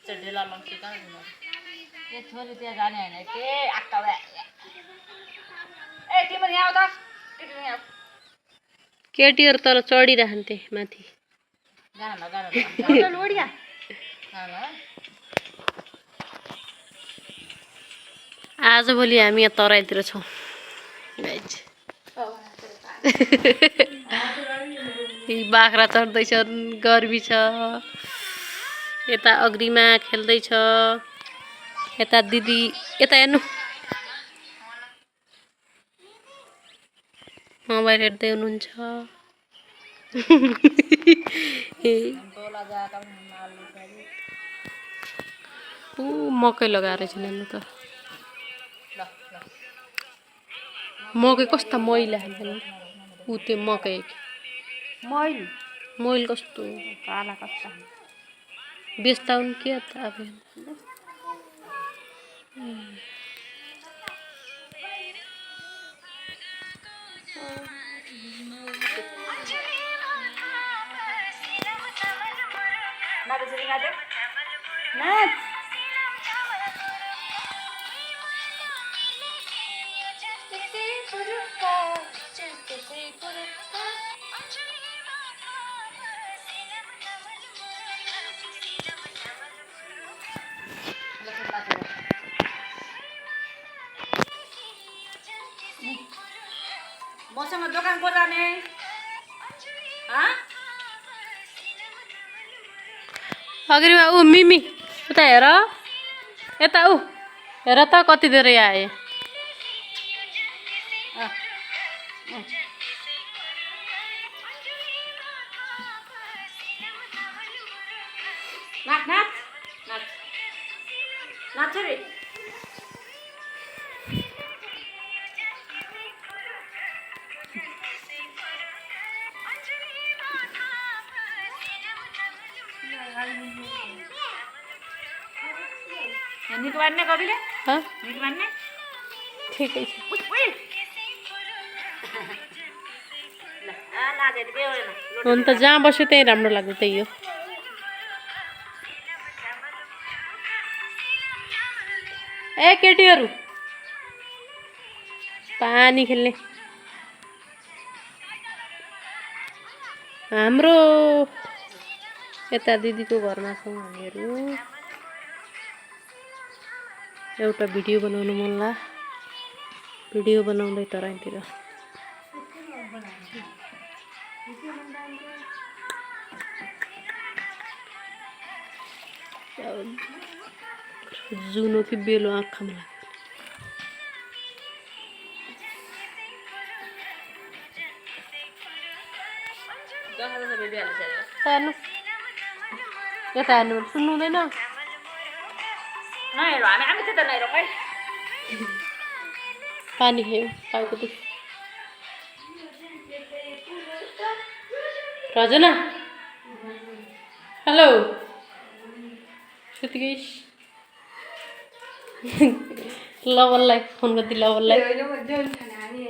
ढिला लम्सी कहाँ दिनु ए छोरी त्यहाँ जाने हैन के आक्का ए तिम्रो यहाँ आउ त तिम्रो यहाँ केटीहरु तल चढिराखन्थे माथि गाना लोडिया आजभोलि हामी यहाँ तराईतिर छौँ गाइज यी बाख्रा चढ्दैछन् गर्मी छ यता अग्रिमा खेल्दैछ यता दिदी यता हेर्नु मोबाइल हेर्दै हुनुहुन्छ मकै लगाएर छ हेर्नु त मकै कस्तो मैला ऊ त्यो मकै मैल कस्तो काला कच्चा बेच्दा हुन् के त अब मसँग दोकान को जाने अग्रिमा ऊ मिमी उता हेर यता ऊ हेर त कति धेरै आए नाच नाच नाच नाच रे निक मान्ने कविले हाँ निक मान्ने ठीक है हुन त जहाँ बस्यो त्यही राम्रो लाग्यो त्यही हो ए केटीहरु पानी खेल्ने हाम्रो यता दिदीको घरमा छौँ हामीहरु एउटा भिडियो बनाउनु मन ला भिडियो बनाउँदै तराईतिर जुनो कि बेलो आँखामा लाग्यो यता हेर्नु सुन्नु हुँदैन पानी खायो पाएको दुख रजना हेलो सुति गइस लवललाई फोन गर्दै लवललाई